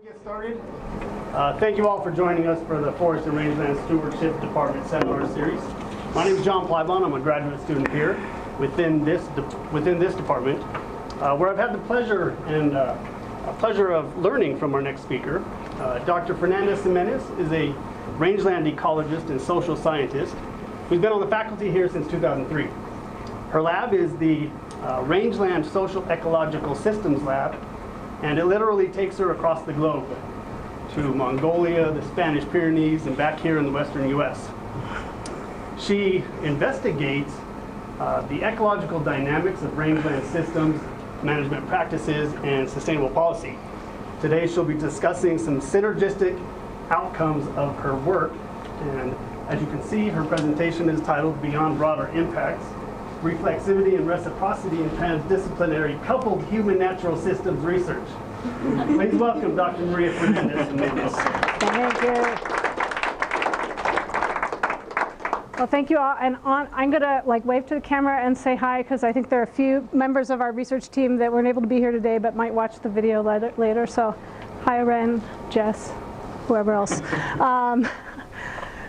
Get started. Thank you all for joining us for the Forest and Rangeland Stewardship Department Seminar Series. My name is John Plybon. I'm a graduate student here within this department, where I've had the pleasure of learning from our next speaker. Dr. Fernandez-Gimenez is a rangeland ecologist and social scientist who's been on the faculty here since 2003. Her lab is the Rangeland Social Ecological Systems Lab, and it literally takes her across the globe to Mongolia, the Spanish Pyrenees, and back here in the western U.S. She investigates the ecological dynamics of rangeland systems, management practices, and sustainable policy. Today she'll be discussing some synergistic outcomes of her work, and as you can see, her presentation is titled Beyond Broader Impacts: Reflexivity and Reciprocity in Transdisciplinary Coupled Human-Natural Systems Research. Please welcome Dr. Maria Fernandez-Gimenez. Thank you. Well, thank you all. And I'm going to wave to the camera and say hi, because I think there are a few members of our research team that weren't able to be here today but might watch the video later. So hi, Ren, Jess, whoever else.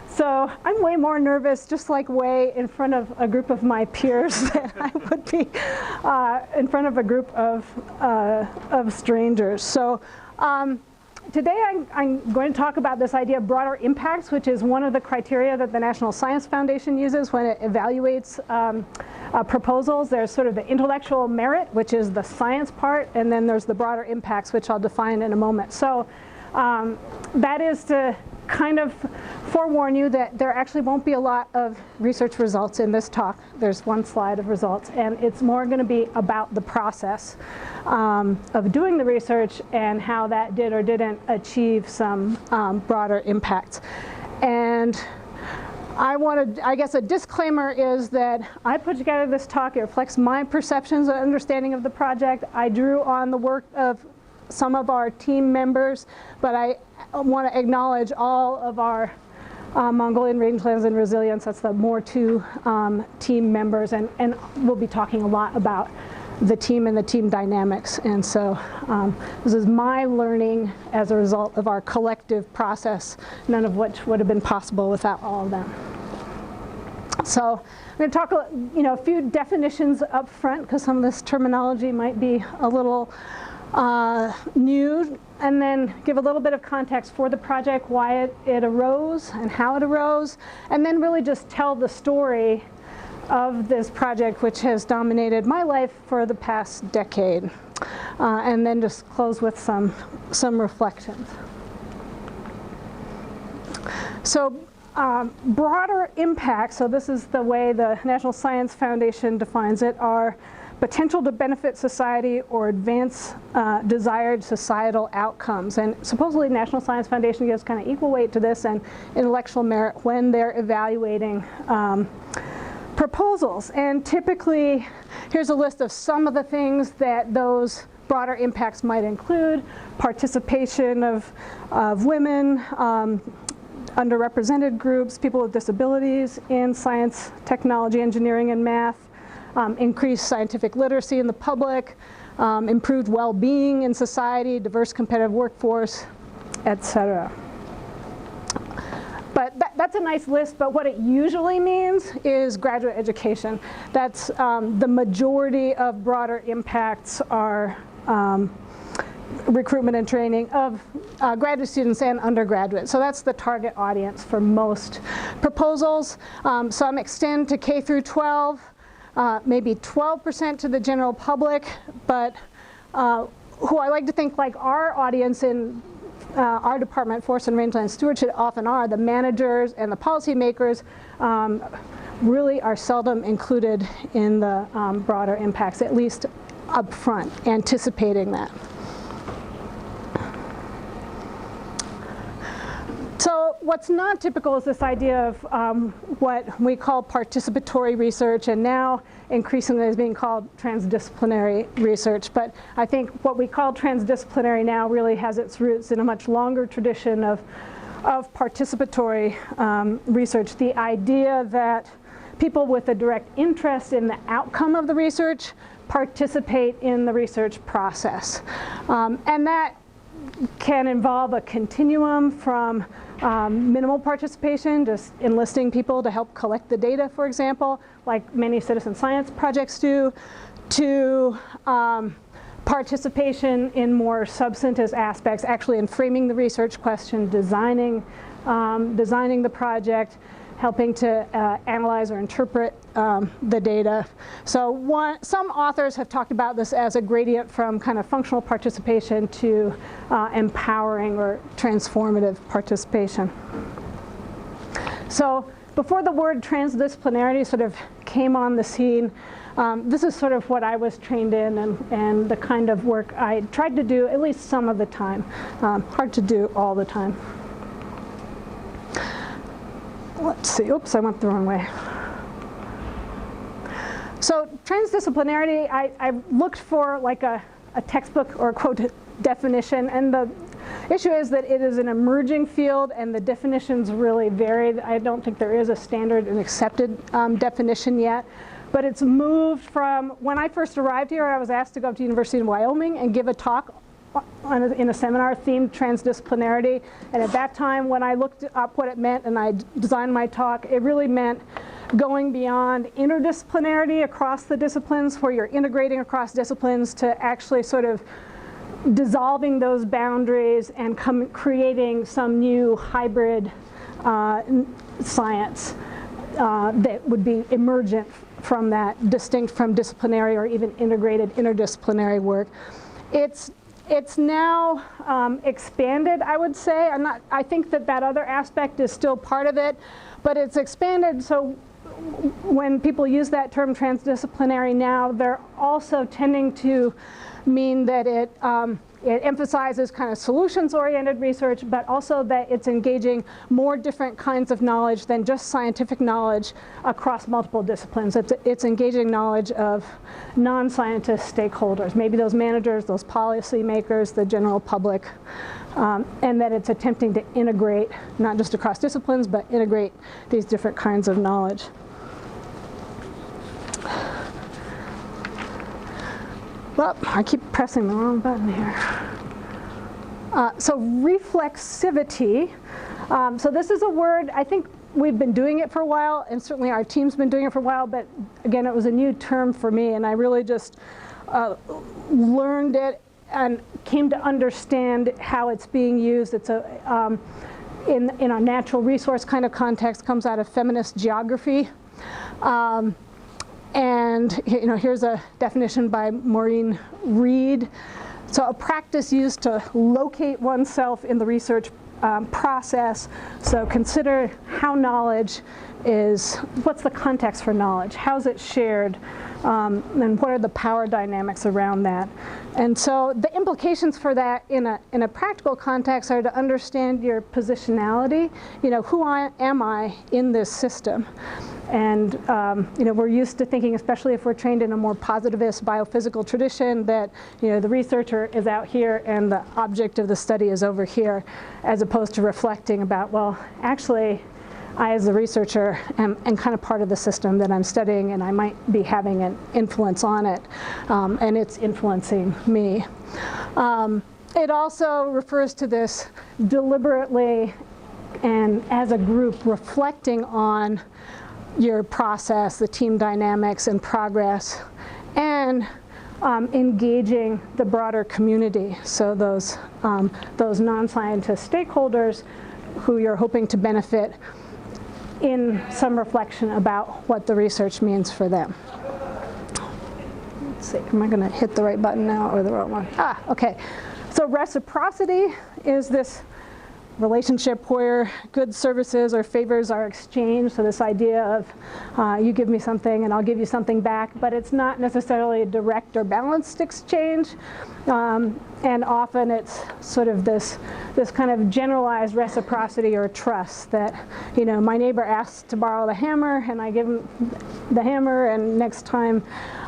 So I'm way more nervous, just way in front of a group of my peers than I would be in front of a group of strangers. So today I'm going to talk about this idea of broader impacts, which is one of the criteria that the National Science Foundation uses when it evaluates proposals. There's sort of the intellectual merit, which is the science part, and then there's the broader impacts, which I'll define in a moment. So that is to kind of forewarn you that there actually won't be a lot of research results in this talk. There's one slide of results, and it's more going to be about the process of doing the research and how that did or didn't achieve some broader impacts. And I guess a disclaimer is that I put together this talk. It reflects my perceptions and understanding of the project. I drew on the work of some of our team members, but I want to acknowledge all of our Mongolian Rangelands and Resilience. That's the MORE2 team members, and we'll be talking a lot about the team and the team dynamics. And so this is my learning as a result of our collective process, none of which would have been possible without all of them. So I'm going to talk a few definitions up front, because some of this terminology might be a little new, and then give a little bit of context for the project, why it arose and how it arose, and then really just tell the story of this project, which has dominated my life for the past decade, and then just close with some reflections. So broader impacts, so this is the way the National Science Foundation defines it, are potential to benefit society or advance desired societal outcomes. And supposedly National Science Foundation gives kind of equal weight to this and intellectual merit when they're evaluating proposals. And typically, here's a list of some of the things that those broader impacts might include: participation of women, underrepresented groups, people with disabilities in science, technology, engineering, and math, increased scientific literacy in the public, improved well-being in society, diverse competitive workforce, etc. But that's a nice list, but what it usually means is graduate education. That's the majority of broader impacts are recruitment and training of graduate students and undergraduates. So that's the target audience for most proposals. Some extend to K through 12. Maybe 12% to the general public, but who I like to think our audience in our department, Forest and Rangeland Stewardship, often are the managers and the policymakers, really are seldom included in the broader impacts, at least up front, anticipating that. So what's not typical is this idea of what we call participatory research, and now increasingly is being called transdisciplinary research. But I think what we call transdisciplinary now really has its roots in a much longer tradition of participatory research. The idea that people with a direct interest in the outcome of the research participate in the research process. And that can involve a continuum from minimal participation, just enlisting people to help collect the data, for example, like many citizen science projects do, to participation in more substantive aspects, actually in framing the research question, designing the project, helping to analyze or interpret the data. So some authors have talked about this as a gradient from kind of functional participation to empowering or transformative participation. So before the word transdisciplinarity sort of came on the scene, this is sort of what I was trained in and the kind of work I tried to do at least some of the time. Hard to do all the time. Let's see, oops, I went the wrong way. So transdisciplinarity, I looked for like a textbook or quote definition, and the issue is that it is an emerging field and the definitions really varied. I don't think there is a standard and accepted definition yet, but it's moved from, when I first arrived here, I was asked to go up to the University of Wyoming and give a talk in a seminar themed transdisciplinarity, and at that time when I looked up what it meant and I designed my talk, it really meant going beyond interdisciplinarity across the disciplines, where you're integrating across disciplines, to actually sort of dissolving those boundaries and creating some new hybrid science that would be emergent from that, distinct from disciplinary or even integrated interdisciplinary work. It's now expanded, I would say. I think that other aspect is still part of it, but it's expanded. So when people use that term transdisciplinary now, they're also tending to mean that it emphasizes kind of solutions-oriented research, but also that it's engaging more different kinds of knowledge than just scientific knowledge across multiple disciplines. It's engaging knowledge of non-scientist stakeholders, maybe those managers, those policymakers, the general public, and that it's attempting to integrate, not just across disciplines, but integrate these different kinds of knowledge. Well, I keep pressing the wrong button here. So reflexivity. So this is a word, I think we've been doing it for a while, and certainly our team's been doing it for a while, but again, it was a new term for me, and I really just learned it and came to understand how it's being used. It's in a natural resource kind of context, comes out of feminist geography. And here's a definition by Maureen Reed. So a practice used to locate oneself in the research process. So consider how knowledge is, what's the context for knowledge? How's it shared? And what are the power dynamics around that? And so the implications for that in a practical context are to understand your positionality. Who am I in this system? And we're used to thinking, especially if we're trained in a more positivist biophysical tradition, that the researcher is out here and the object of the study is over here, as opposed to reflecting about, well, actually, I, as the researcher, am kind of part of the system that I'm studying, and I might be having an influence on it, and it's influencing me. It also refers to this deliberately and as a group reflecting on your process, the team dynamics and progress, and engaging the broader community. So those non-scientist stakeholders who you're hoping to benefit in some reflection about what the research means for them. Let's see, am I going to hit the right button now or the wrong one? Okay. So reciprocity is this relationship where goods, services, or favors are exchanged. So this idea of you give me something and I'll give you something back, but it's not necessarily a direct or balanced exchange. And often it's sort of this kind of generalized reciprocity or trust that, my neighbor asks to borrow the hammer and I give him the hammer, and next time,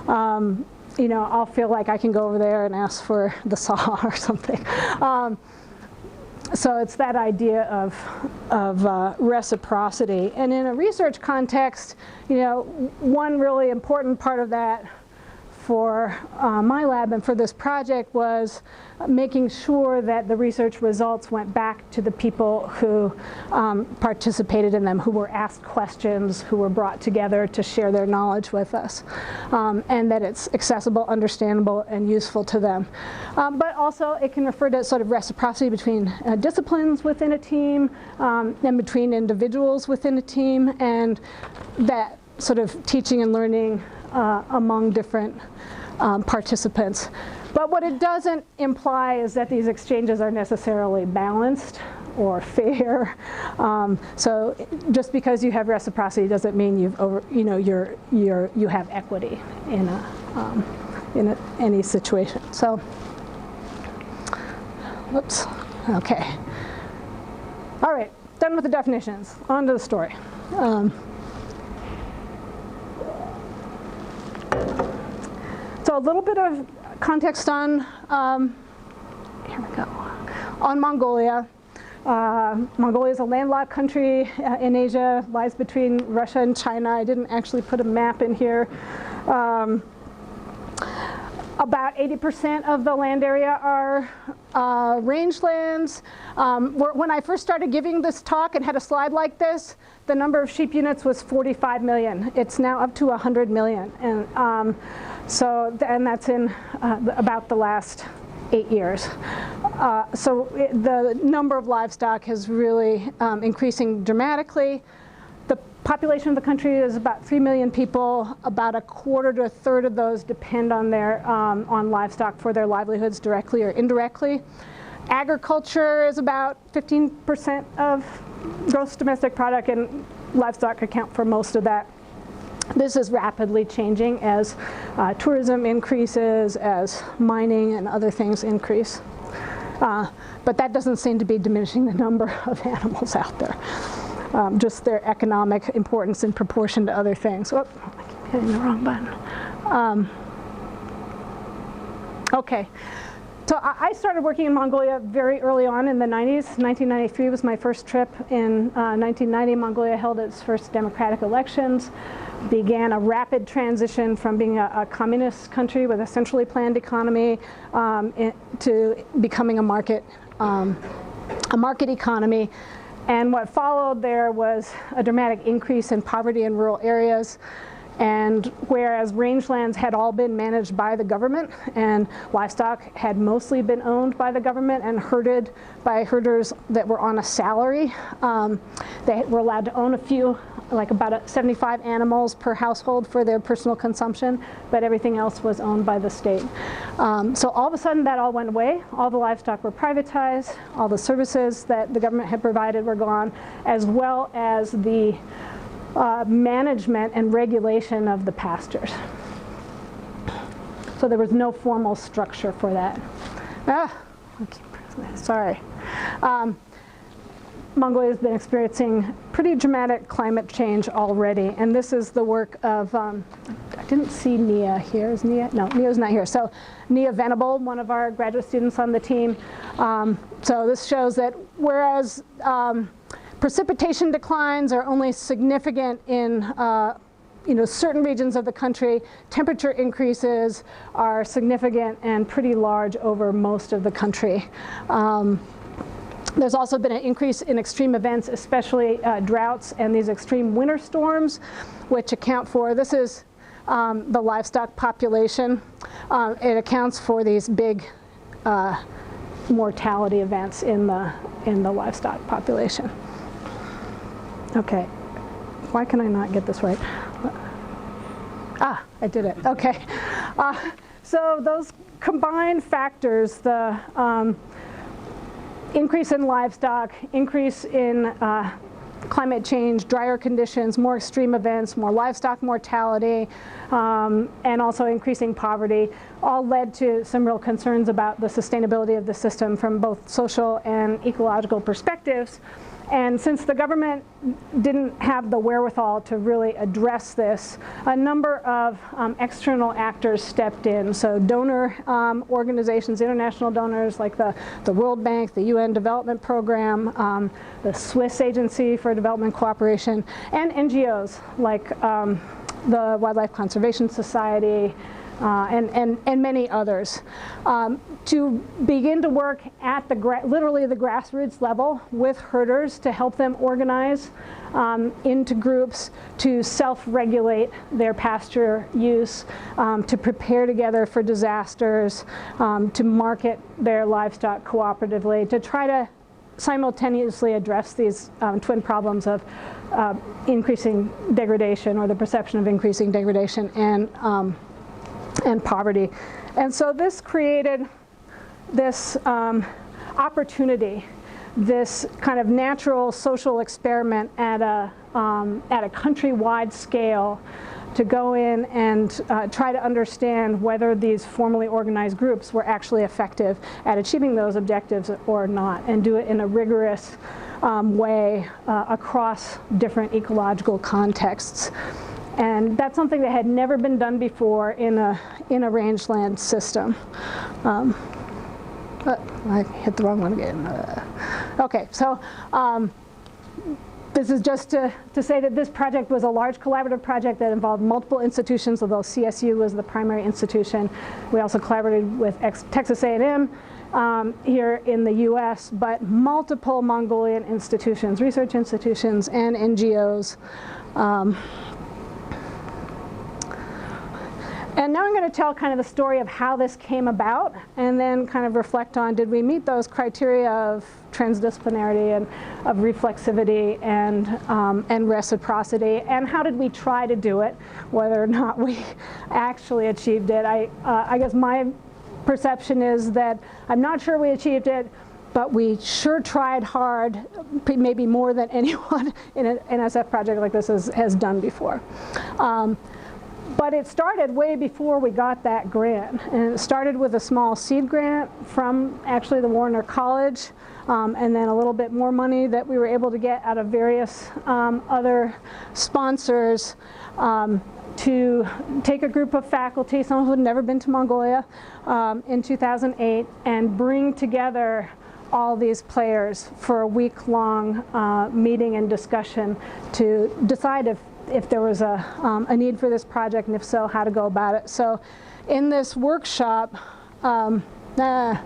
I'll feel like I can go over there and ask for the saw or something. So it's that idea of reciprocity. And in a research context, one really important part of that for my lab and for this project was making sure that the research results went back to the people who participated in them, who were asked questions, who were brought together to share their knowledge with us, and that it's accessible, understandable, and useful to them. But also it can refer to sort of reciprocity between disciplines within a team and between individuals within a team, and that sort of teaching and learning among different participants. But what it doesn't imply is that these exchanges are necessarily balanced or fair. So just because you have reciprocity doesn't mean you have equity in any situation. So, whoops. Okay. All right. Done with the definitions. On to the story. So a little bit of context on, here we go, on Mongolia. Mongolia is a landlocked country in Asia, lies between Russia and China. I didn't actually put a map in here. About 80% of the land area are rangelands. When I first started giving this talk and had a slide like this, the number of sheep units was 45 million. It's now up to 100 million. And and that's in about the last 8 years. So the number of livestock is really increasing dramatically. The population of the country is about 3 million people. About a quarter to a third of those depend on on livestock for their livelihoods directly or indirectly. Agriculture is about 15% of gross domestic product, and livestock account for most of that. This is rapidly changing as tourism increases, as mining and other things increase. But that doesn't seem to be diminishing the number of animals out there. Just their economic importance in proportion to other things. Oh, I keep hitting the wrong button. Okay. So I started working in Mongolia very early on in the 90s. 1993 was my first trip. In 1990, Mongolia held its first democratic elections, began a rapid transition from being a communist country with a centrally planned economy to becoming a market economy. And what followed there was a dramatic increase in poverty in rural areas. And whereas rangelands had all been managed by the government and livestock had mostly been owned by the government and herded by herders that were on a salary, they were allowed to own a few, like about 75 animals per household for their personal consumption, but everything else was owned by the state. So all of a sudden that all went away. All the livestock were privatized. All the services that the government had provided were gone, as well as the management and regulation of the pastures. So there was no formal structure for that. Sorry. Mongolia has been experiencing pretty dramatic climate change already, and this is the work of, I didn't see Nia here. Is Nia? No, Nia's not here. So Nia Venable, one of our graduate students on the team. So this shows that whereas precipitation declines are only significant in certain regions of the country, temperature increases are significant and pretty large over most of the country. There's also been an increase in extreme events, especially droughts and these extreme winter storms, which account for, this is the livestock population. It accounts for these big mortality events in the livestock population. Okay, why can I not get this right? I did it, okay. So those combined factors, the increase in livestock, increase in climate change, drier conditions, more extreme events, more livestock mortality, and also increasing poverty, all led to some real concerns about the sustainability of the system from both social and ecological perspectives. And since the government didn't have the wherewithal to really address this, a number of external actors stepped in. So donor organizations, international donors like the World Bank, the UN Development Program, the Swiss Agency for Development Cooperation, and NGOs like the Wildlife Conservation Society, and many others, to begin to work at literally the grassroots level with herders to help them organize into groups to self-regulate their pasture use, to prepare together for disasters, to market their livestock cooperatively, to try to simultaneously address these twin problems of increasing degradation, or the perception of increasing degradation, and poverty. And so this created this opportunity, this kind of natural social experiment at a countrywide scale, to go in and try to understand whether these formally organized groups were actually effective at achieving those objectives or not, and do it in a rigorous way across different ecological contexts. And that's something that had never been done before in a rangeland system. But I hit the wrong one again. Okay, so this is just to say that this project was a large collaborative project that involved multiple institutions, although CSU was the primary institution. We also collaborated with Texas A&M here in the US, but multiple Mongolian institutions, research institutions, and NGOs. And now I'm going to tell kind of the story of how this came about, and then kind of reflect on, did we meet those criteria of transdisciplinarity and of reflexivity and reciprocity, and how did we try to do it, whether or not we actually achieved it. I guess my perception is that I'm not sure we achieved it, but we sure tried hard, maybe more than anyone in an NSF project like this has done before. But it started way before we got that grant. And it started with a small seed grant from actually the Warner College, and then a little bit more money that we were able to get out of various other sponsors, to take a group of faculty, some who had never been to Mongolia, in 2008, and bring together all these players for a week-long meeting and discussion to decide if there was a need for this project, and if so, how to go about it. So in this workshop, there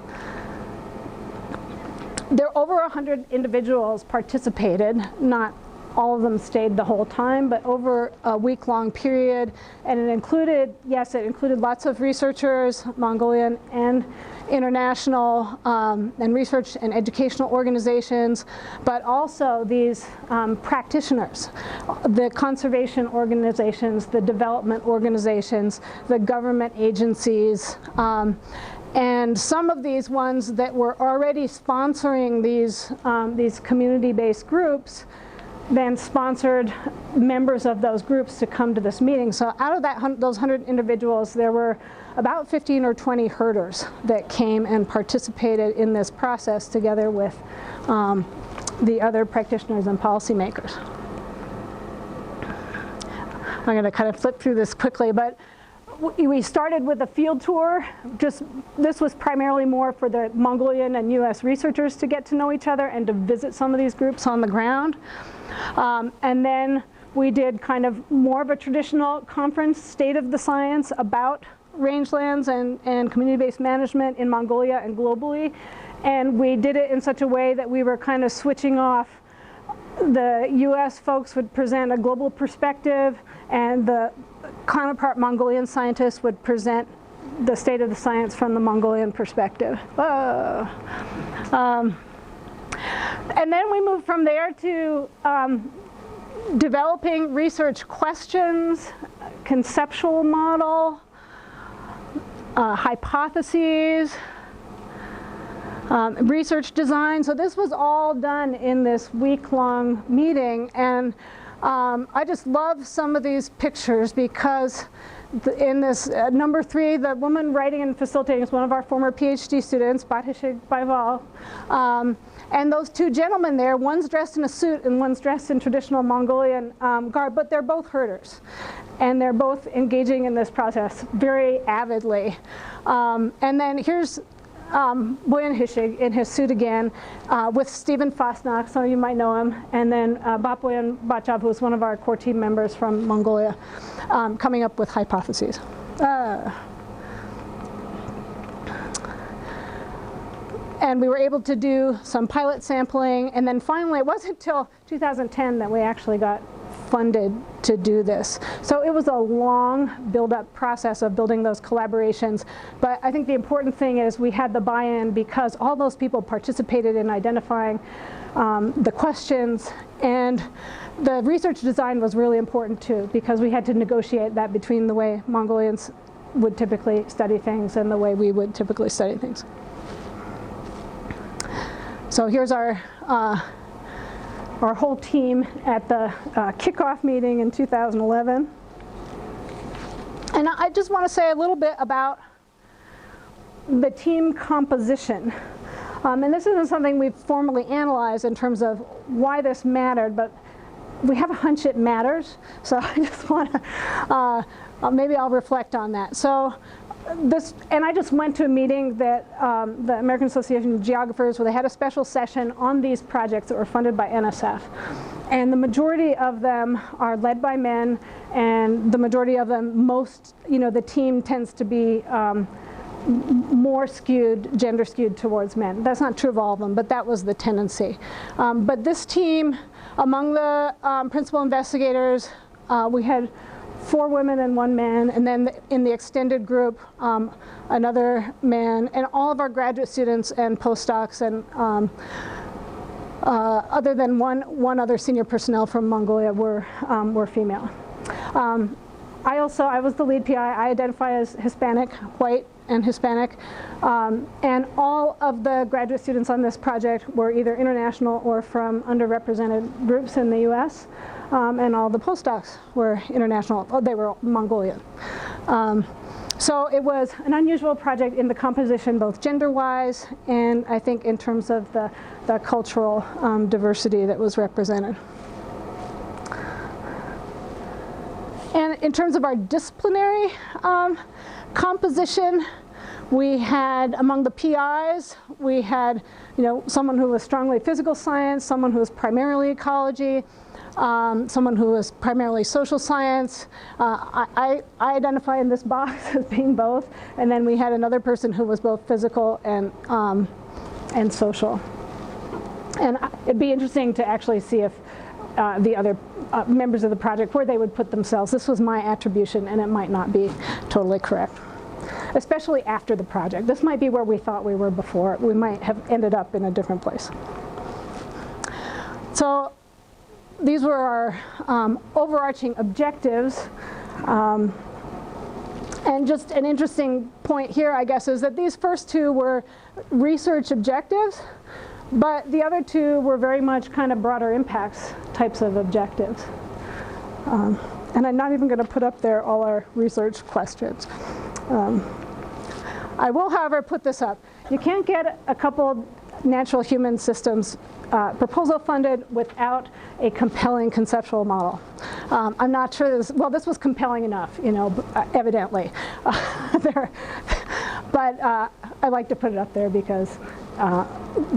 over 100 individuals participated. Not all of them stayed the whole time, but over a week-long period. And it included, yes, it included lots of researchers, Mongolian and international, and research and educational organizations, but also these practitioners, the conservation organizations, the development organizations, the government agencies, and some of these ones that were already sponsoring these community-based groups then sponsored members of those groups to come to this meeting. So out of those 100 individuals, there were about 15 or 20 herders that came and participated in this process together with the other practitioners and policymakers. I'm going to kind of flip through this quickly, but we started with a field tour. This was primarily more for the Mongolian and US researchers to get to know each other and to visit some of these groups on the ground. And then we did kind of more of a traditional conference, State of the Science, about rangelands and community-based management in Mongolia and globally. And we did it in such a way that we were kind of switching off. The US folks would present a global perspective, and the counterpart Mongolian scientists would present the state of the science from the Mongolian perspective. And then we moved from there to developing research questions, conceptual model, hypotheses, research design. So this was all done in this week-long meeting, and I just love some of these pictures because in this number 3, the woman writing and facilitating is one of our former PhD students, Batishig Baival. And those 2 gentlemen there, one's dressed in a suit and one's dressed in traditional Mongolian garb, but they're both herders. And they're both engaging in this process very avidly. And then here's Boyan Hishig in his suit again, with Stephen Fosnak, some of you might know him, and then Bapoyan Bachav, who's one of our core team members from Mongolia, coming up with hypotheses. And we were able to do some pilot sampling, and then finally, it wasn't until 2010 that we actually got funded to do this. So it was a long build-up process of building those collaborations, but I think the important thing is we had the buy-in because all those people participated in identifying the questions, and the research design was really important too, because we had to negotiate that between the way Mongolians would typically study things and the way we would typically study things. So here's our whole team at the kickoff meeting in 2011. And I just want to say a little bit about the team composition. And this isn't something we've formally analyzed in terms of why this mattered, but we have a hunch it matters. So I just want to, maybe I'll reflect on that. So this, and I just went to a meeting that the American Association of Geographers, where they had a special session on these projects that were funded by NSF. And the majority of them are led by men, and the majority of them, the team tends to be more skewed, gender skewed towards men. That's not true of all of them, but that was the tendency. But this team, among the principal investigators, we had 4 women and 1 man, and then in the extended group, another man, and all of our graduate students and postdocs, and other than one other senior personnel from Mongolia were female. I was the lead PI. I identify as Hispanic, white and Hispanic, and all of the graduate students on this project were either international or from underrepresented groups in the US. And all the postdocs were international. Oh, they were Mongolian. So it was an unusual project in the composition, both gender-wise and I think in terms of the cultural diversity that was represented. And in terms of our disciplinary composition, we had, among the PIs, we had someone who was strongly physical science, someone who was primarily ecology, someone who was primarily social science. I identify in this box as being both, and then we had another person who was both physical and social. And it'd be interesting to actually see if the other members of the project, where they would put themselves. This was my attribution, and it might not be totally correct, especially after the project. This might be where we thought we were before. We might have ended up in a different place. So these were our overarching objectives. And just an interesting point here, I guess, is that these first 2 were research objectives, but the other 2 were very much kind of broader impacts types of objectives. And I'm not even going to put up there all our research questions. I will, however, put this up. You can't get a couple natural human systems proposal funded without a compelling conceptual model. I'm not sure this was compelling enough, evidently. But I like to put it up there because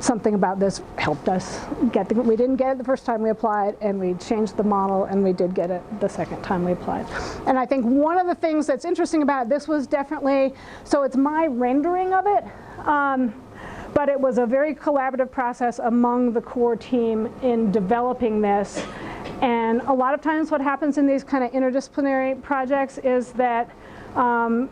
something about this helped us get we didn't get it the first time we applied, and we changed the model, and we did get it the second time we applied. And I think one of the things that's interesting about this was definitely, so it's my rendering of it, but it was a very collaborative process among the core team in developing this. And a lot of times what happens in these kind of interdisciplinary projects is that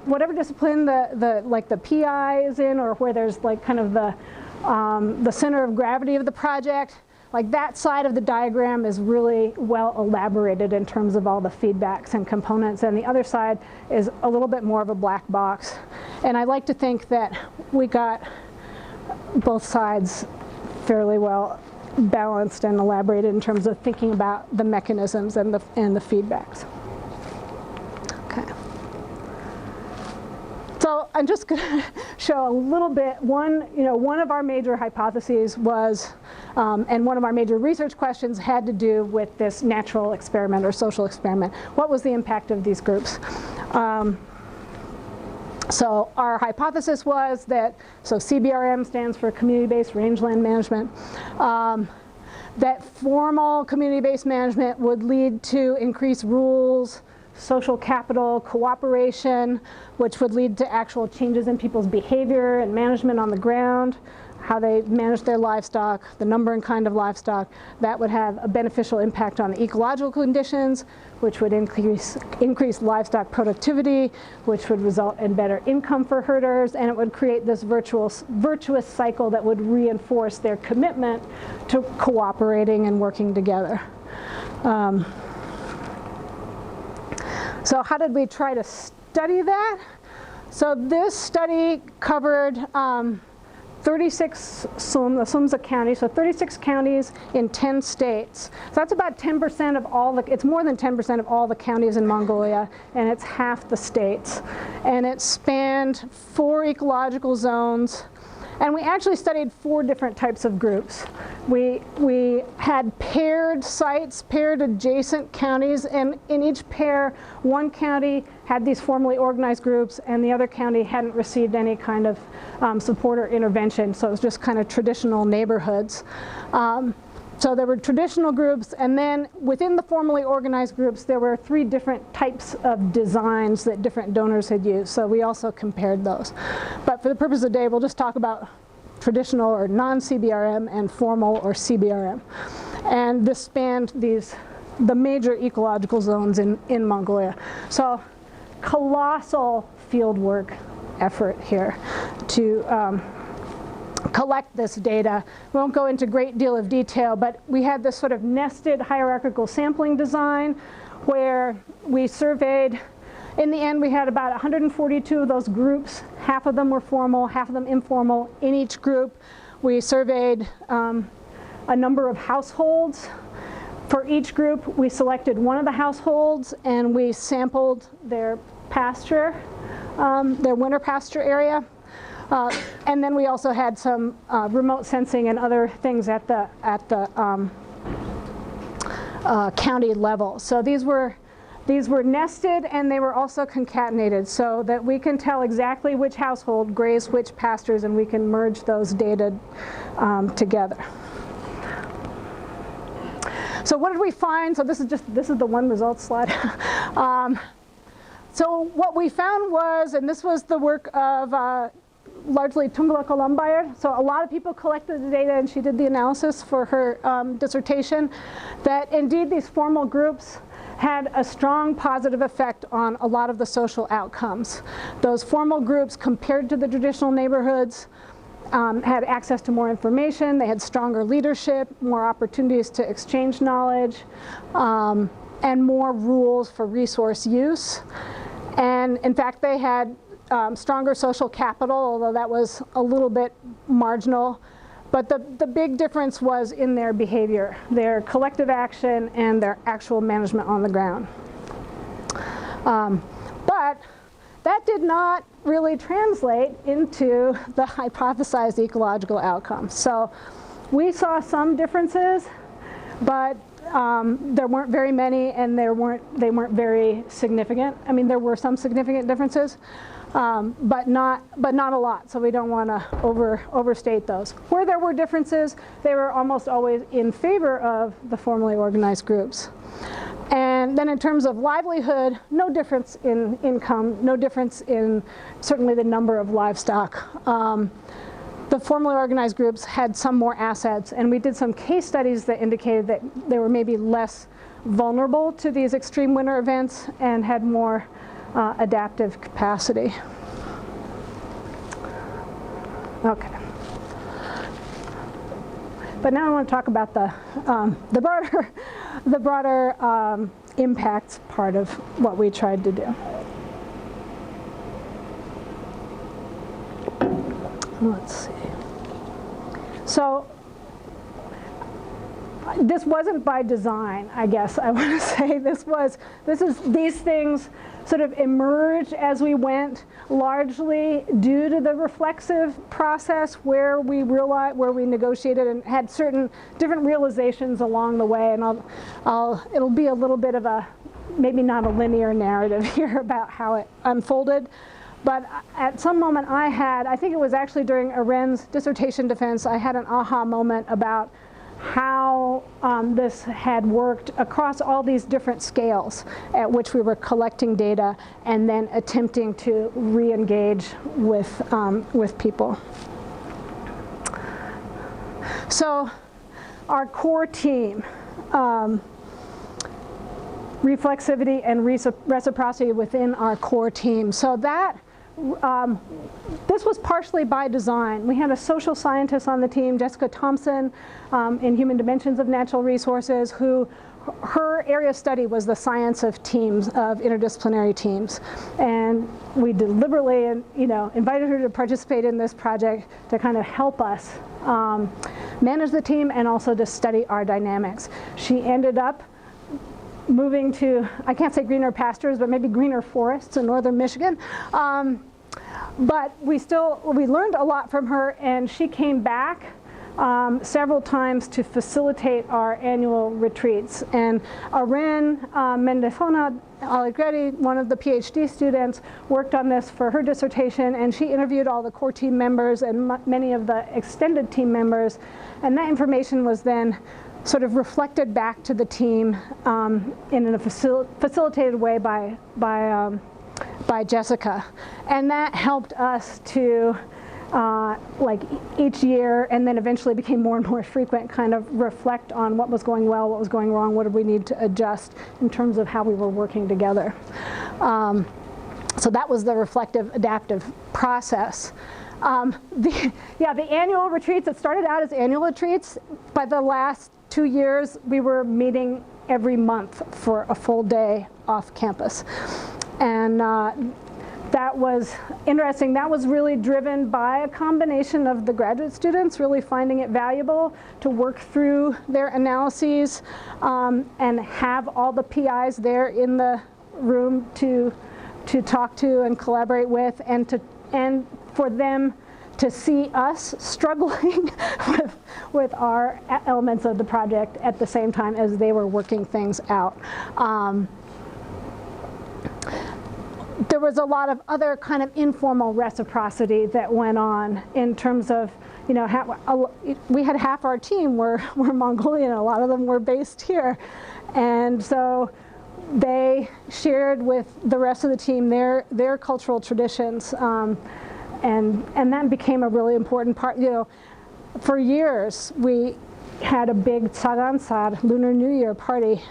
whatever discipline the PI is in, or where there's like kind of the center of gravity of the project, like that side of the diagram is really well elaborated in terms of all the feedbacks and components, and the other side is a little bit more of a black box. And I like to think that we got both sides fairly well balanced and elaborated in terms of thinking about the mechanisms and the feedbacks. Okay. So I'm just going to show a little bit. One of our major hypotheses was, and one of our major research questions had to do with this natural experiment or social experiment. What was the impact of these groups? So our hypothesis was that, so CBRM stands for community-based rangeland management, that formal community-based management would lead to increased rules, social capital, cooperation, which would lead to actual changes in people's behavior and management on the ground. how they manage their livestock, the number and kind of livestock. That would have a beneficial impact on the ecological conditions, which would increase livestock productivity, which would result in better income for herders, and it would create this virtuous cycle that would reinforce their commitment to cooperating and working together. So how did we try to study that? So this study covered 36 Sumza counties, so 36 counties in 10 states. So that's about 10% of all the, it's more than 10% of all the counties in Mongolia, and it's half the states. And it spanned 4 ecological zones. And we actually studied 4 different types of groups. We had paired sites, paired adjacent counties, and in each pair, one county had these formally organized groups, and the other county hadn't received any kind of support or intervention, so it was just kind of traditional neighborhoods. So there were traditional groups, and then within the formally organized groups, there were 3 different types of designs that different donors had used. So we also compared those. But for the purpose of the day, we'll just talk about traditional or non-CBRM and formal or CBRM. And this spanned the major ecological zones in Mongolia. So colossal fieldwork effort here to collect this data. We won't go into a great deal of detail, but we had this sort of nested hierarchical sampling design where we surveyed. In the end, we had about 142 of those groups. Half of them were formal, half of them informal. In each group, we surveyed a number of households. For each group, we selected one of the households and we sampled their pasture, their winter pasture area. And then we also had some remote sensing and other things at the county level. So these were nested, and they were also concatenated so that we can tell exactly which household grazed which pastures, and we can merge those data together. So what did we find? So this is the one results slide. So what we found was, and this was the work of largely Tumbala Kolumbayar. So a lot of people collected the data, and she did the analysis for her dissertation, that indeed these formal groups had a strong positive effect on a lot of the social outcomes. Those formal groups, compared to the traditional neighborhoods, had access to more information, they had stronger leadership, more opportunities to exchange knowledge, and more rules for resource use. And in fact, they had stronger social capital, although that was a little bit marginal. But the big difference was in their behavior, their collective action and their actual management on the ground. But that did not really translate into the hypothesized ecological outcomes. So we saw some differences, but there weren't very many, and they weren't very significant. I mean, there were some significant differences, but not a lot. So we don't want to overstate those. Where there were differences, they were almost always in favor of the formally organized groups. And then in terms of livelihood, no difference in income, no difference in certainly the number of livestock. The formally organized groups had some more assets, and we did some case studies that indicated that they were maybe less vulnerable to these extreme winter events and had more adaptive capacity. Okay. But now I want to talk about the broader impacts part of what we tried to do. Let's see. So this wasn't by design, I guess I want to say. These things sort of emerged as we went, largely due to the reflexive process where we negotiated and had certain different realizations along the way. And it'll be a little bit of maybe not a linear narrative here about how it unfolded. But at some moment I think it was actually during Aren's dissertation defense, I had an aha moment about how this had worked across all these different scales at which we were collecting data and then attempting to re-engage with people. So our core team, reflexivity and reciprocity within our core team. So that this was partially by design. We had a social scientist on the team, Jessica Thompson, in Human Dimensions of Natural Resources, who her area of study was the science of teams, of interdisciplinary teams. And we deliberately, invited her to participate in this project to kind of help us manage the team and also to study our dynamics. She ended up moving to, I can't say greener pastures, but maybe greener forests in northern Michigan. But we learned a lot from her, and she came back several times to facilitate our annual retreats. And Aren Mendefona Alegretti, one of the PhD students, worked on this for her dissertation, and she interviewed all the core team members and many of the extended team members, and that information was then sort of reflected back to the team in a facilitated way by Jessica. And that helped us to, like each year, and then eventually became more and more frequent, kind of reflect on what was going well, what was going wrong, what did we need to adjust in terms of how we were working together. So that was the reflective adaptive process. The annual retreats, it started out as annual retreats. By the last 2 years, we were meeting every month for a full day off campus. And that was interesting. That was really driven by a combination of the graduate students really finding it valuable to work through their analyses and have all the PIs there in the room to talk to and collaborate with, and for them to see us struggling with our elements of the project at the same time as they were working things out. There was a lot of other kind of informal reciprocity that went on in terms of, we had half our team were Mongolian, a lot of them were based here. And so they shared with the rest of the team their cultural traditions. And that became a really important part. For years, we had a big Tsagan-Sad, Lunar New Year party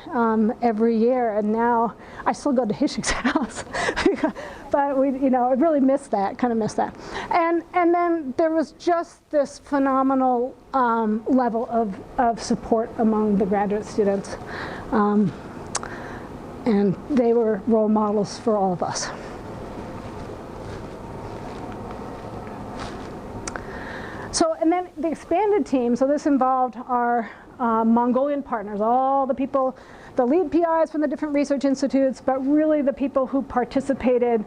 every year, and now I still go to Hishik's house. But I really missed that, kind of missed that. And then there was just this phenomenal level of support among the graduate students. And they were role models for all of us. So, and then the expanded team, so this involved our Mongolian partners, all the people, the lead PIs from the different research institutes, but really the people who participated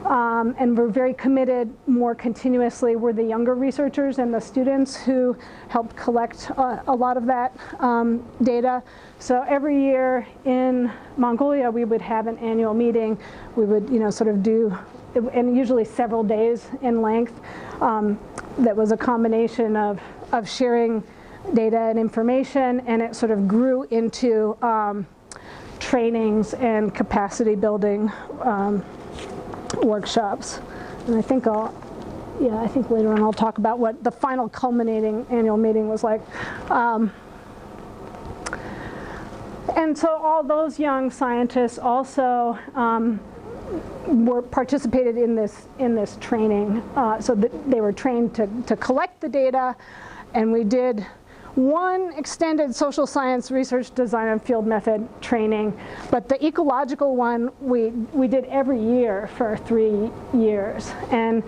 and were very committed more continuously were the younger researchers and the students who helped collect a lot of that data. So every year in Mongolia, we would have an annual meeting. We would, sort of do, and usually several days in length. That was a combination of sharing data and information, and it sort of grew into trainings and capacity building workshops. And I think later on I'll talk about what the final culminating annual meeting was like. And so all those young scientists also participated in this training, so that they were trained to collect the data, and we did one extended social science research design and field method training, but the ecological one we did every year for 3 years, and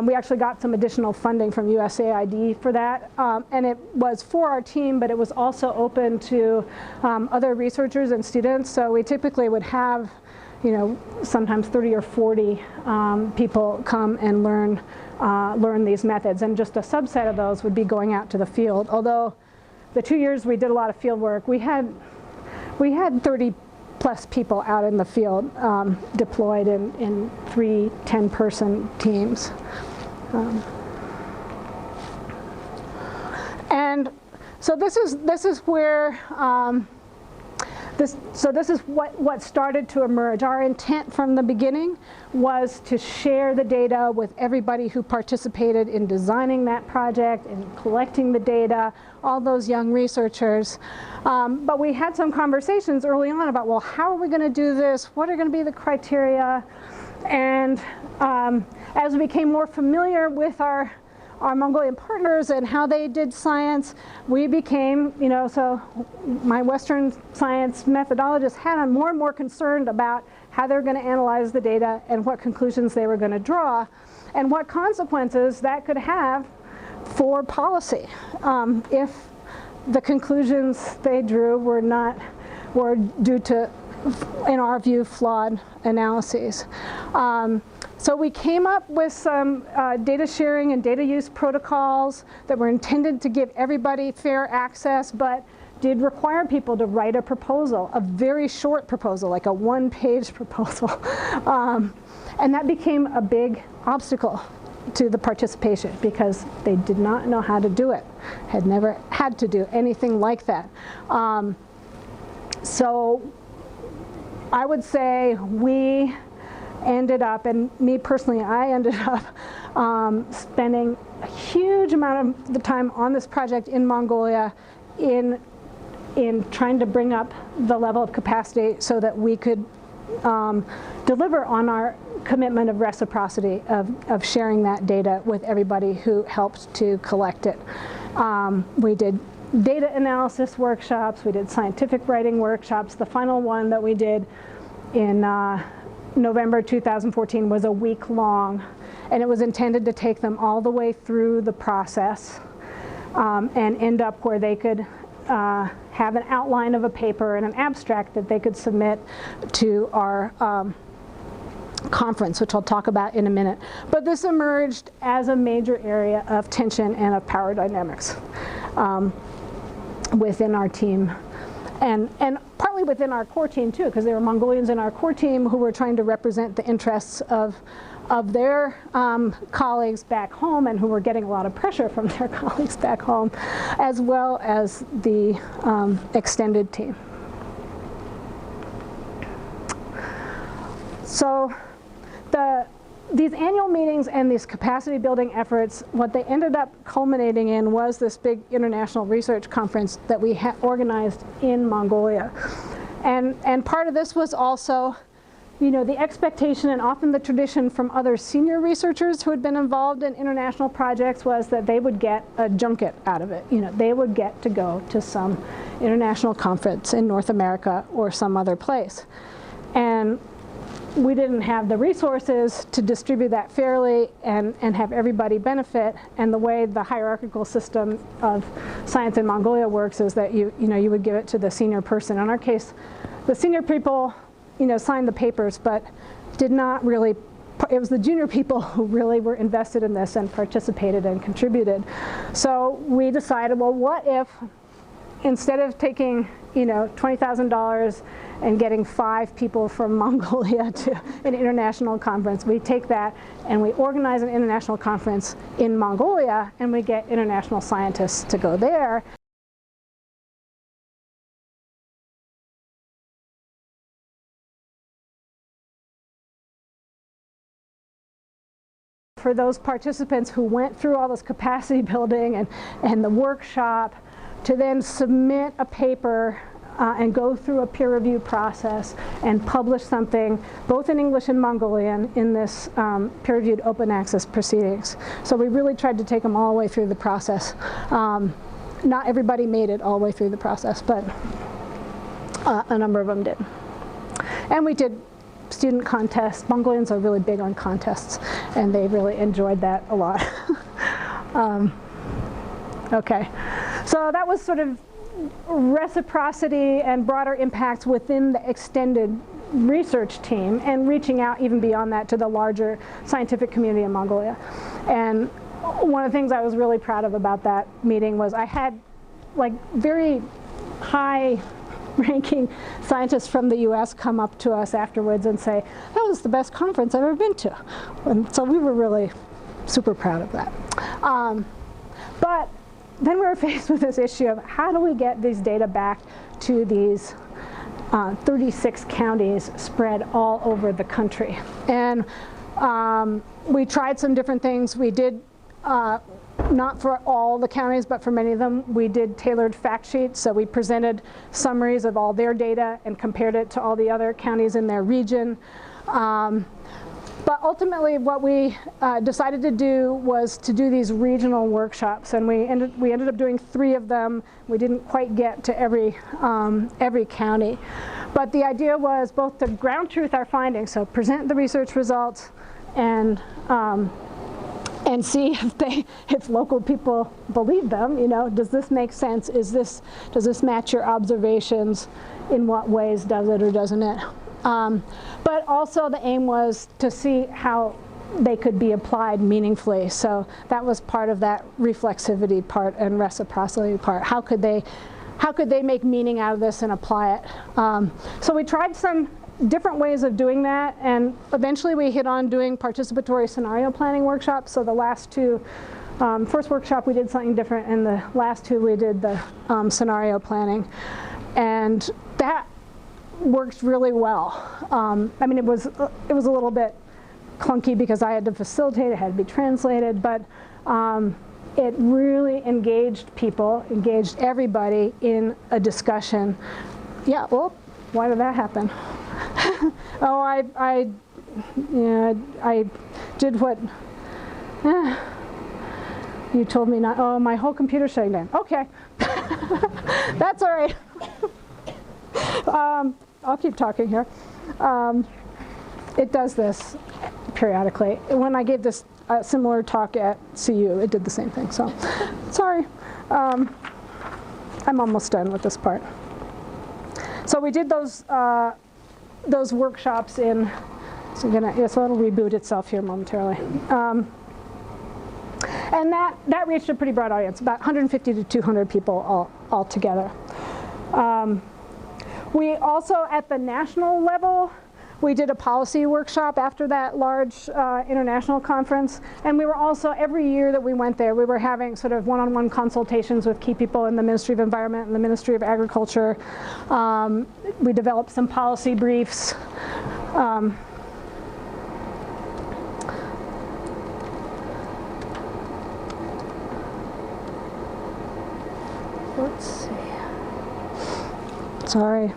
we actually got some additional funding from USAID for that, and it was for our team, but it was also open to other researchers and students. So we typically would have sometimes 30 or 40 people come and learn these methods, and just a subset of those would be going out to the field. Although the 2 years we did a lot of field work, we had 30 plus people out in the field deployed in 3 10-person teams. And so this is where So this is what started to emerge. Our intent from the beginning was to share the data with everybody who participated in designing that project and collecting the data, all those young researchers. But we had some conversations early on about, well, how are we going to do this? What are going to be the criteria? And as we became more familiar with our Mongolian partners and how they did science, we became, so my Western science methodologists had more and more concerned about how they were going to analyze the data and what conclusions they were going to draw and what consequences that could have for policy if the conclusions they drew were due to, in our view, flawed analyses. So we came up with some data sharing and data use protocols that were intended to give everybody fair access, but did require people to write a proposal, a very short proposal, like a one-page proposal. And that became a big obstacle to the participation because they did not know how to do it, had never had to do anything like that. So I would say we ended up, and me personally, I ended up spending a huge amount of the time on this project in Mongolia in trying to bring up the level of capacity so that we could deliver on our commitment of reciprocity, of sharing that data with everybody who helped to collect it. We did data analysis workshops, we did scientific writing workshops. The final one that we did in November 2014 was a week long, and it was intended to take them all the way through the process and end up where they could have an outline of a paper and an abstract that they could submit to our conference, which I'll talk about in a minute. But this emerged as a major area of tension and of power dynamics within our team. And partly within our core team too, because there were Mongolians in our core team who were trying to represent the interests of their colleagues back home and who were getting a lot of pressure from their colleagues back home, as well as the extended team. So these annual meetings and these capacity building efforts, what they ended up culminating in was this big international research conference that we organized in Mongolia. And part of this was also, the expectation and often the tradition from other senior researchers who had been involved in international projects was that they would get a junket out of it. They would get to go to some international conference in North America or some other place. And we didn't have the resources to distribute that fairly and have everybody benefit. And the way the hierarchical system of science in Mongolia works is that you would give it to the senior person. In our case, the senior people signed the papers, but did not really. It was the junior people who really were invested in this and participated and contributed. So we decided, well, what if instead of taking $20,000 and getting 5 people from Mongolia to an international conference, we take that and we organize an international conference in Mongolia and we get international scientists to go there. For those participants who went through all this capacity building and the workshop, to then submit a paper and go through a peer review process and publish something both in English and Mongolian in this peer-reviewed open access proceedings. So we really tried to take them all the way through the process. Not everybody made it all the way through the process, but a number of them did. And we did student contests. Mongolians are really big on contests, and they really enjoyed that a lot. Okay, so that was sort of reciprocity and broader impacts within the extended research team and reaching out even beyond that to the larger scientific community in Mongolia. And one of the things I was really proud of about that meeting was I had very high ranking scientists from the US come up to us afterwards and say, that was the best conference I've ever been to. And so we were really super proud of that. But then we were faced with this issue of how do we get these data back to these 36 counties spread all over the country. And we tried some different things. We did, not for all the counties, but for many of them, we did tailored fact sheets. So we presented summaries of all their data and compared it to all the other counties in their region. But ultimately, what we decided to do was to do these regional workshops, and we ended up doing 3 of them. We didn't quite get to every county, but the idea was both to ground truth our findings, so present the research results, and see if local people believe them. You know, does this make sense? Does this match your observations? In what ways does it or doesn't it? But also the aim was to see how they could be applied meaningfully. So that was part of that reflexivity part and reciprocity part. How could they make meaning out of this and apply it? So we tried some different ways of doing that, and eventually we hit on doing participatory scenario planning workshops. So the last 2, first workshop we did something different, and the last 2 we did the scenario planning. And that worked really well. I mean, it was a little bit clunky because I had to facilitate, it had to be translated, but it really engaged people, engaged everybody in a discussion. Yeah, well, why did that happen? Oh, I did what you told me not. Oh, my whole computer's shutting down. Okay, that's all right. I'll keep talking here. It does this periodically. When I gave this similar talk at CU, it did the same thing. So, sorry. I'm almost done with this part. So we did those workshops in. So it'll reboot itself here momentarily. And that reached a pretty broad audience, about 150 to 200 people all together. We also, at the national level, we did a policy workshop after that large international conference. And we were also, every year that we went there, we were having sort of one-on-one consultations with key people in the Ministry of Environment and the Ministry of Agriculture. We developed some policy briefs. Let's see. Sorry.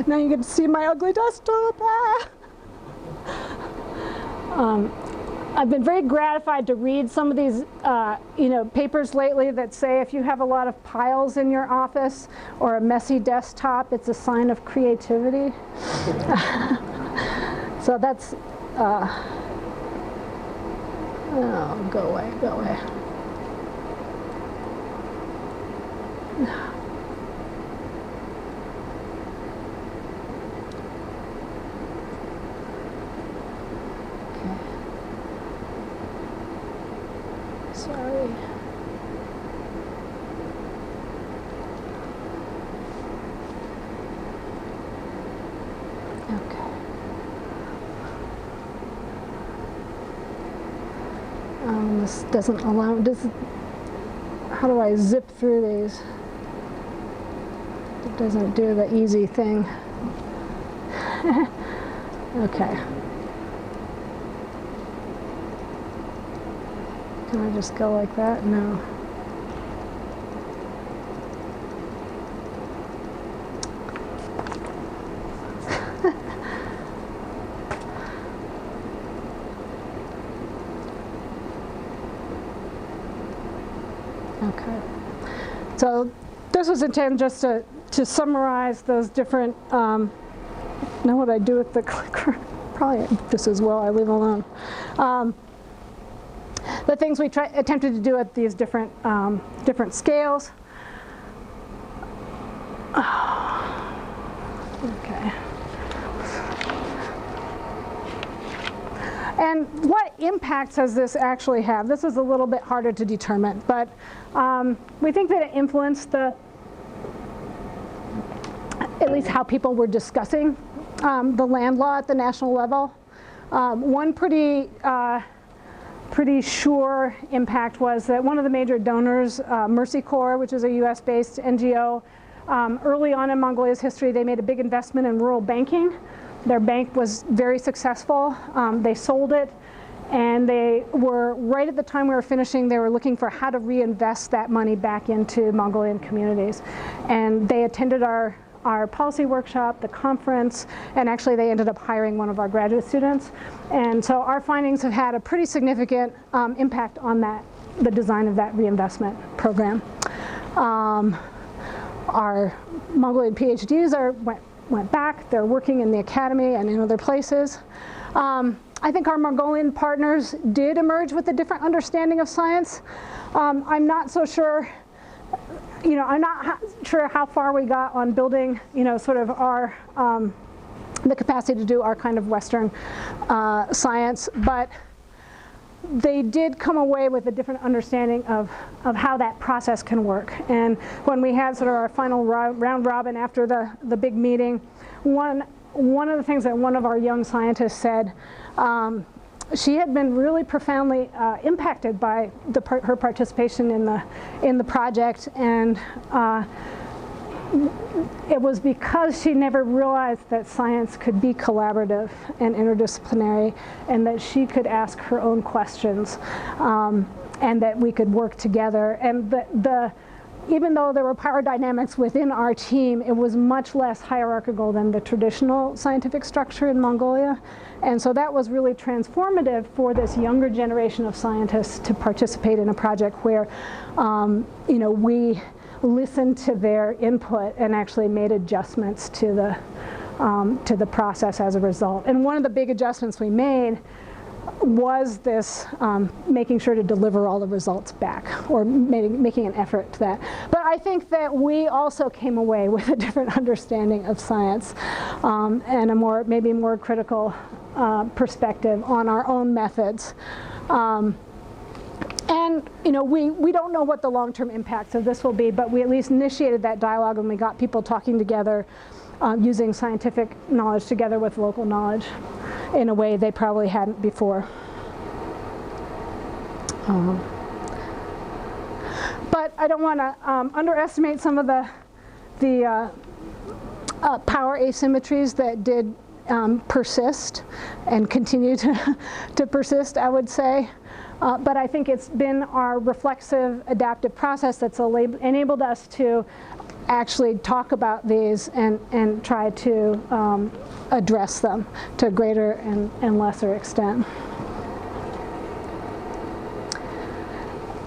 Now you get to see my ugly desktop. I've been very gratified to read some of these papers lately that say if you have a lot of piles in your office or a messy desktop, it's a sign of creativity. So that's oh, go away, go away. Okay. Sorry. Okay. This doesn't allow, how do I zip through these? It doesn't do the easy thing. Okay. Can I just go like that? No. Okay. So this was intended just to summarize those different, know what I do with the clicker? Probably just as well I leave alone. The things we attempted to do at these different scales. Okay. And what impacts does this actually have? This is a little bit harder to determine, but we think that it influenced at least how people were discussing the land law at the national level. One pretty pretty sure impact was that one of the major donors, Mercy Corps, which is a US-based NGO, early on in Mongolia's history, they made a big investment in rural banking. Their bank was very successful. They sold it, and they were, right at the time we were finishing, they were looking for how to reinvest that money back into Mongolian communities. And they attended our policy workshop, the conference, and actually they ended up hiring one of our graduate students. And so our findings have had a pretty significant impact on the design of that reinvestment program. Our Mongolian PhDs went back. They're working in the academy and in other places. I think our Mongolian partners did emerge with a different understanding of science. I'm not so sure, I'm not sure how far we got on building, sort of our, the capacity to do our kind of Western science, but they did come away with a different understanding of how that process can work. And when we had sort of our final round robin after the big meeting, one of the things that one of our young scientists said, she had been really profoundly impacted by her participation in the project, and it was because she never realized that science could be collaborative and interdisciplinary, and that she could ask her own questions, and that we could work together. And even though there were power dynamics within our team, it was much less hierarchical than the traditional scientific structure in Mongolia. And so that was really transformative for this younger generation of scientists to participate in a project where, we listened to their input and actually made adjustments to the process as a result. And one of the big adjustments we made was this making sure to deliver all the results back, or making an effort to that. But I think that we also came away with a different understanding of science, and a maybe more critical perspective on our own methods. And we don't know what the long-term impacts of this will be, but we at least initiated that dialogue, and we got people talking together, using scientific knowledge together with local knowledge in a way they probably hadn't before. But I don't want to underestimate some of the power asymmetries that did persist and continue to persist, I would say. But I think it's been our reflexive adaptive process that's enabled us to actually talk about these and try to address them to a greater and lesser extent.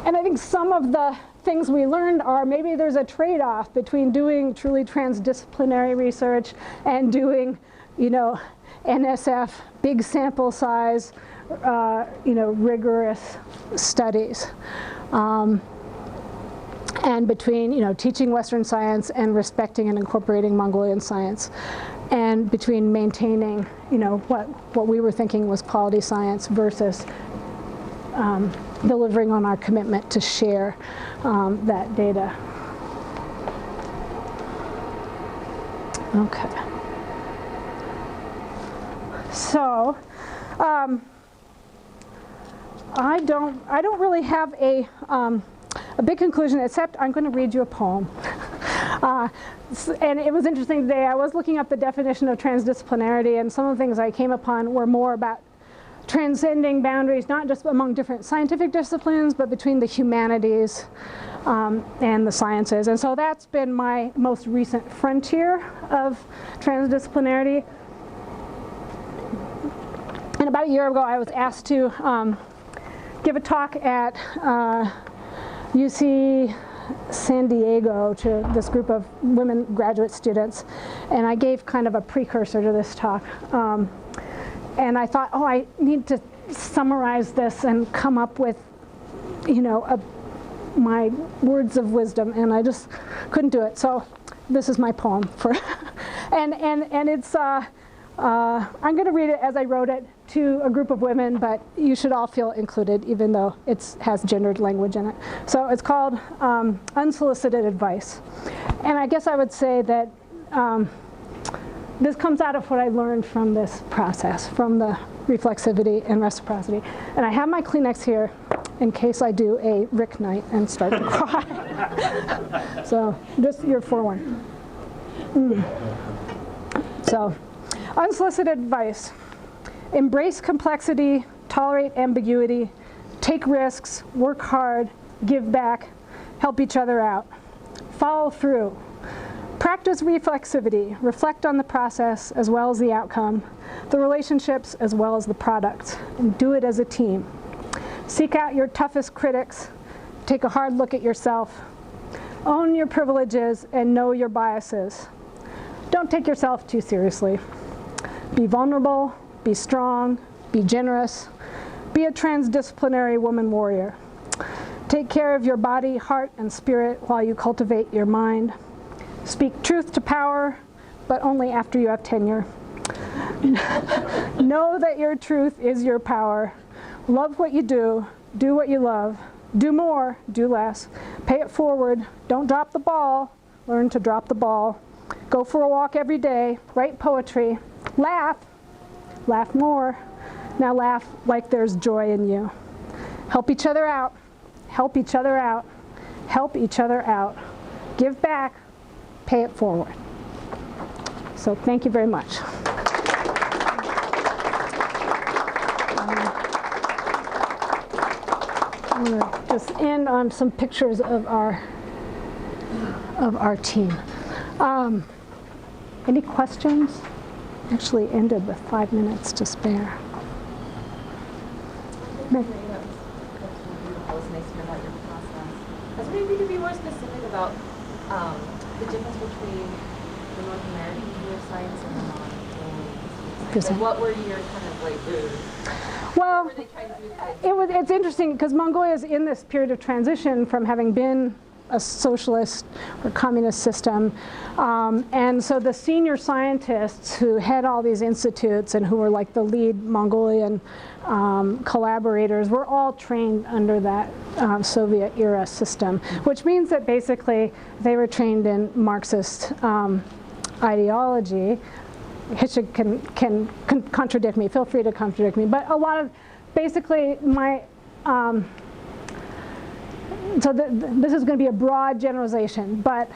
And I think some of the things we learned are maybe there's a trade-off between doing truly transdisciplinary research and doing, NSF, big sample size, rigorous studies. And between, teaching Western science and respecting and incorporating Mongolian science, and between maintaining, what we were thinking was quality science versus delivering on our commitment to share that data. Okay. So, I don't really have a big conclusion, except I'm going to read you a poem. And it was interesting today, I was looking up the definition of transdisciplinarity, and some of the things I came upon were more about transcending boundaries, not just among different scientific disciplines, but between the humanities and the sciences. And so that's been my most recent frontier of transdisciplinarity. And about a year ago, I was asked to give a talk at UC San Diego to this group of women graduate students, and I gave kind of a precursor to this talk. And I thought, I need to summarize this and come up with, my words of wisdom, and I just couldn't do it. So this is my poem for, and it's. I'm going to read it as I wrote it to a group of women, but you should all feel included, even though it has gendered language in it. So it's called Unsolicited Advice. And I guess I would say that this comes out of what I learned from this process, from the reflexivity and reciprocity. And I have my Kleenex here in case I do a Rick night and start to cry. So just your forewarning. So unsolicited advice. Embrace complexity, tolerate ambiguity, take risks, work hard, give back, help each other out. Follow through. Practice reflexivity. Reflect on the process as well as the outcome, the relationships as well as the product, and do it as a team. Seek out your toughest critics. Take a hard look at yourself. Own your privileges and know your biases. Don't take yourself too seriously. Be vulnerable, be strong, be generous. Be a transdisciplinary woman warrior. Take care of your body, heart, and spirit while you cultivate your mind. Speak truth to power, but only after you have tenure. Know that your truth is your power. Love what you do what you love. Do more, do less. Pay it forward. Don't drop the ball. Learn to drop the ball. Go for a walk every day. Write poetry. Laugh. Laugh more. Now laugh like there's joy in you. Help each other out. Help each other out. Help each other out. Give back. Pay it forward. So thank you very much. I'm going to just end on some pictures of our team. Any questions? Actually ended with 5 minutes to spare. It's nice to hear about your process. I was wondering if you could be more specific about the difference between the North American neuroscience and the non-North. Like, what were your kind of like? Well, what were they trying to do? it's interesting because Mongolia is in this period of transition from having been a socialist or communist system. And so the senior scientists who head all these institutes and who were like the lead Mongolian collaborators were all trained under that Soviet era system, which means that basically they were trained in Marxist ideology. Hishik can contradict me, feel free to contradict me, but a lot of, basically my, this is going to be a broad generalization, but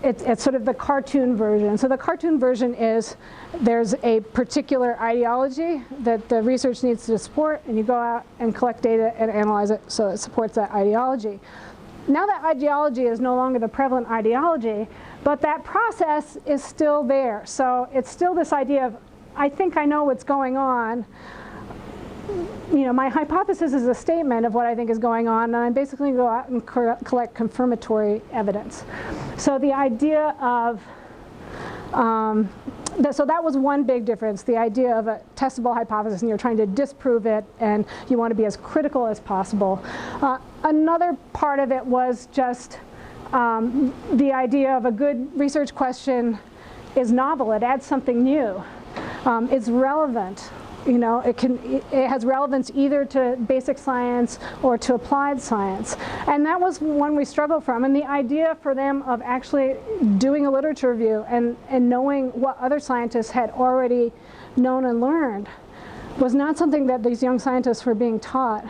it's sort of the cartoon version. So the cartoon version is there's a particular ideology that the research needs to support, and you go out and collect data and analyze it so it supports that ideology. Now that ideology is no longer the prevalent ideology, but that process is still there. So it's still this idea of, I think I know what's going on. You know, my hypothesis is a statement of what I think is going on, and I basically go out and collect confirmatory evidence. So the idea of, so that was one big difference, the idea of a testable hypothesis, and you're trying to disprove it, and you want to be as critical as possible. Another part of it was just the idea of a good research question is novel, it adds something new, it's relevant. You know, it has relevance either to basic science or to applied science. And that was one we struggled from. And the idea for them of actually doing a literature review and knowing what other scientists had already known and learned was not something that these young scientists were being taught.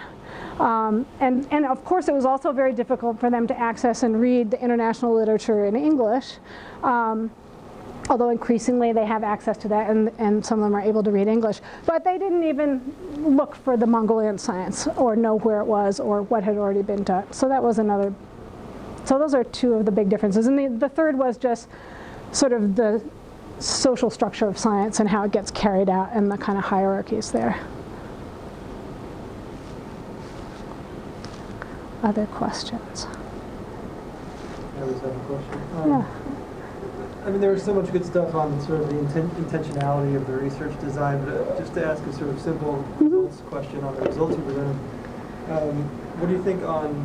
And of course, it was also very difficult for them to access and read the international literature in English. Although increasingly they have access to that, and some of them are able to read English. But they didn't even look for the Mongolian science or know where it was or what had already been done. So that was another. So those are two of the big differences. And the third was just sort of the social structure of science and how it gets carried out and the kind of hierarchies there. Other questions? I always have a question. Yeah. I mean, there was so much good stuff on sort of the intentionality of the research design, but just to ask a sort of simple results question on the results you presented, what do you think on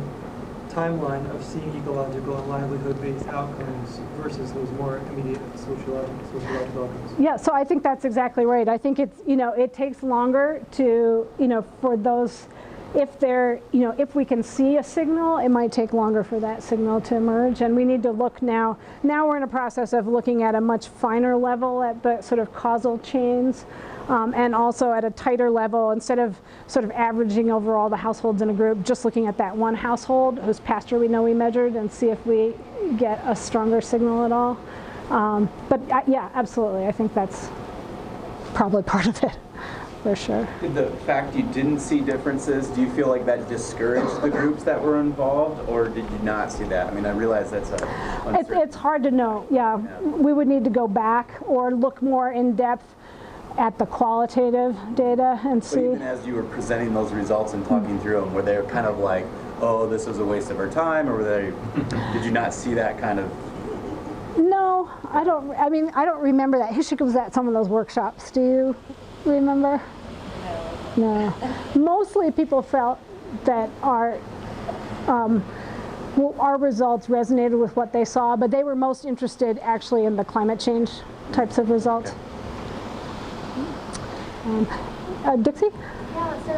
timeline of seeing ecological and livelihood-based outcomes versus those more immediate sociological outcomes? Yeah, so I think that's exactly right. I think it's, you know, it takes longer to, you know, for those if they're, if we can see a signal, it might take longer for that signal to emerge. And we need to look now we're in a process of looking at a much finer level at the sort of causal chains, and also at a tighter level, instead of sort of averaging over all the households in a group, just looking at that one household whose pasture we know we measured and see if we get a stronger signal at all. But yeah, absolutely, I think that's probably part of it, for sure. Did the fact you didn't see differences, do you feel like that discouraged the groups that were involved, or did you not see that? I mean, I realize that's It's hard to know, yeah. We would need to go back or look more in depth at the qualitative data and So see. even as you were presenting those results and talking through them, were they kind of like, oh, this was a waste of our time, or did you not see that kind of? No, I don't remember that. Hishik was at some of those workshops. Do you remember? No. Mostly people felt that our results resonated with what they saw, but they were most interested actually in the climate change types of results. Dixie? Yeah, so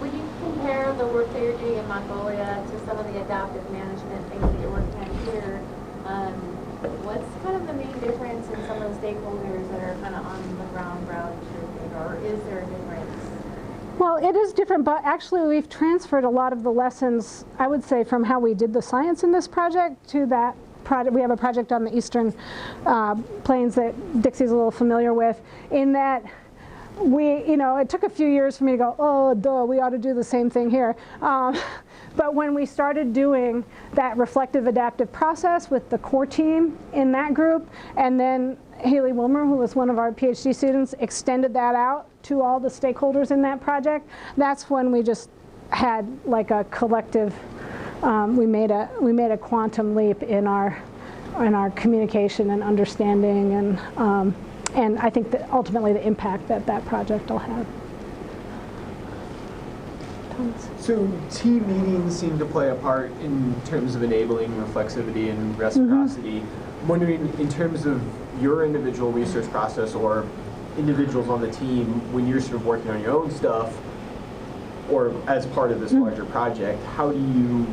when you compare the work that you're doing in Mongolia to some of the adaptive management things that you're working on here, what's kind of the main difference in some of the stakeholders that are kind of on the ground truth, or is there a difference? Well, it is different, but actually we've transferred a lot of the lessons, I would say, from how we did the science in this project to that project. We have a project on the eastern plains that Dixie's a little familiar with, in that it took a few years for me to go, oh, duh, we ought to do the same thing here. But when we started doing that reflective adaptive process with the core team in that group, and then Haley Wilmer, who was one of our PhD students, extended that out to all the stakeholders in that project, that's when we just had like a collective, we made a quantum leap in our communication and understanding, and I think that ultimately the impact that project will have. So team meetings seem to play a part in terms of enabling reflexivity and reciprocity. I'm wondering, in terms of your individual research process or individuals on the team, when you're sort of working on your own stuff or as part of this larger project, how do you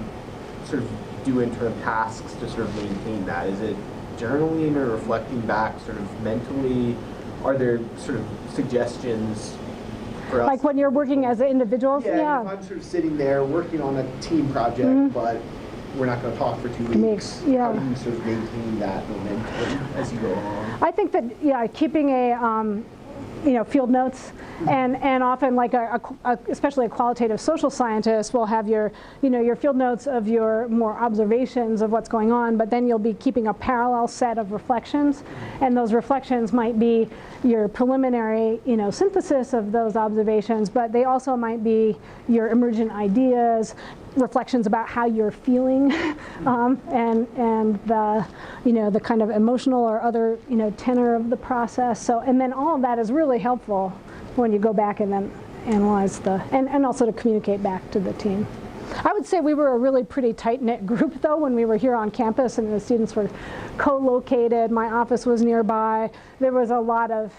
sort of do internal tasks to sort of maintain that? Is it journaling or reflecting back sort of mentally? Are there sort of suggestions for us? Like when you're working as individuals? Yeah, if I'm sort of sitting there working on a team project, but we're not going to talk for 2 weeks, how do you sort of maintain that momentum as you go along? I think that, keeping a field notes, and often like especially a qualitative social scientist will have your field notes of your more observations of what's going on, but then you'll be keeping a parallel set of reflections, and those reflections might be your preliminary synthesis of those observations, but they also might be your emergent ideas, reflections about how you're feeling, and the kind of emotional or other tenor of the process. So, and then all of that is really helpful when you go back and then analyze and also to communicate back to the team. I would say we were a really pretty tight-knit group though when we were here on campus, and the students were co-located. My office was nearby. There was a lot of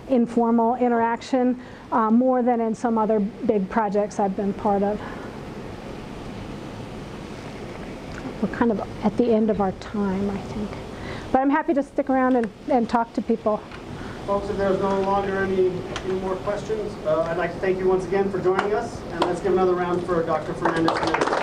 informal interaction, more than in some other big projects I've been part of. We're kind of at the end of our time, I think. But I'm happy to stick around and talk to people. Folks, if there's no longer any more questions, I'd like to thank you once again for joining us, and let's give another round for Dr. Fernandez-Gimenez.